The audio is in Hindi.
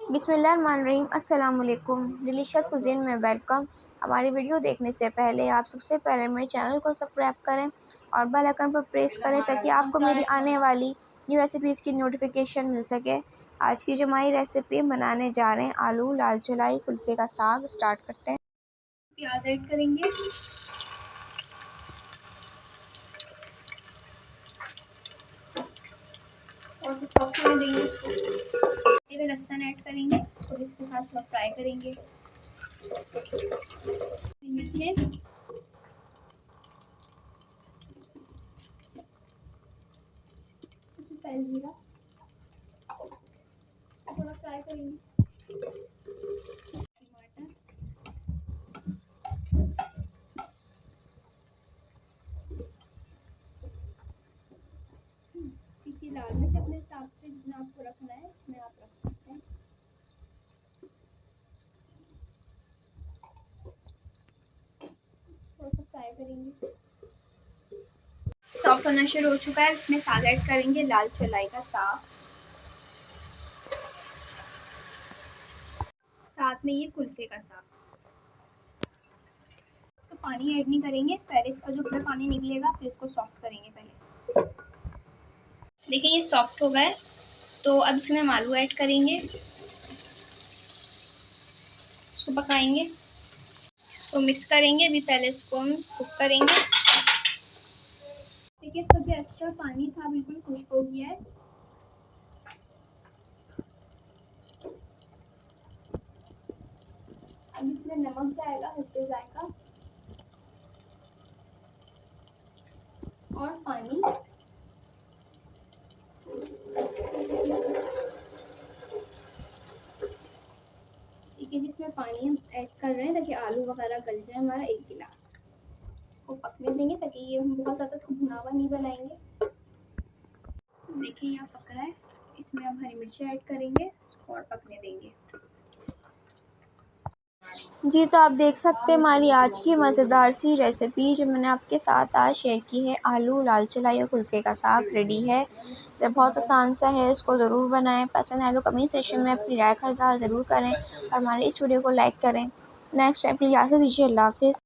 बिस्मिल्लाहिर्रहमानिर्रहीम। अस्सलाम वालेकुम। डिलीशियस कुज़ीन में वेलकम। हमारी वीडियो देखने से पहले आप सबसे पहले मेरे चैनल को सब्सक्राइब करें और बेल आइकन पर प्रेस करें ताकि आपको मेरी आने वाली न्यू रेसिपीज़ की नोटिफिकेशन मिल सके। आज की जो हमारी रेसिपी बनाने जा रहे हैं आलू लाल चलाई कुल्फ़े का साग। स्टार्ट करते हैं। प्याज ऐड करेंगे, और सॉफ्ट होने देंगे इसको। लहसुन ऐड करेंगे, इसको इसके साथ थोड़ा फ्राई करेंगे। मिर्चें, जीरा, थोड़ा फ्राई करेंगे। टमाटर, तीखी लाल मिर्च अपने हिसाब से जितना आपको रखना है उसमें आप रख सकते हैं। थोड़ा सा फ्राई करेंगे। सॉफ्ट होना शुरू हो चुका है, इसमें साग ऐड करेंगे, लाल चलाई का साग, साथ में ये कुल्फे का साग। तो पानी ऐड नहीं करेंगे, पहले इसका जो पूरा पानी निकलेगा फिर इसको सॉफ्ट करेंगे। पहले देखिए ये सॉफ्ट हो गए, तो अब इसमें हम आलू ऐड करेंगे, इसको पकाएंगे, इसको मिक्स करेंगे। अभी पहले इसको हम कुक करेंगे। देखिए इसका जो एक्स्ट्रा पानी था बिल्कुल खुश्क हो गया है। अब इसमें नमक जाएगा हल्के जाएगा और पानी। ठीक है, जिसमें पानी हम ऐड कर रहे हैं ताकि आलू वगैरह गल जाए। हमारा 1 गिलास इसको पकने देंगे ताकि ये हम बहुत ज़्यादा इसको भुना हुआ नहीं बनाएंगे। देखिए यहाँ पक रहा है, इसमें हम हरी मिर्ची ऐड करेंगे, इसको और पकने देंगे। जी तो आप देख सकते हैं हमारी आज की मज़ेदार सी रेसिपी जो मैंने आपके साथ आज शेयर की है, आलू लाल चलाई और कुल्फ़े का साग रेडी है। जब बहुत आसान सा है, इसको ज़रूर बनाएं। पसंद आए तो कमेंट सेक्शन में अपनी राय का इज़हार ज़रूर करें और हमारे इस वीडियो को लाइक करें। नेक्स्ट टाइम इजाज़त दीजिए। अल्लाह हाफ़िज़।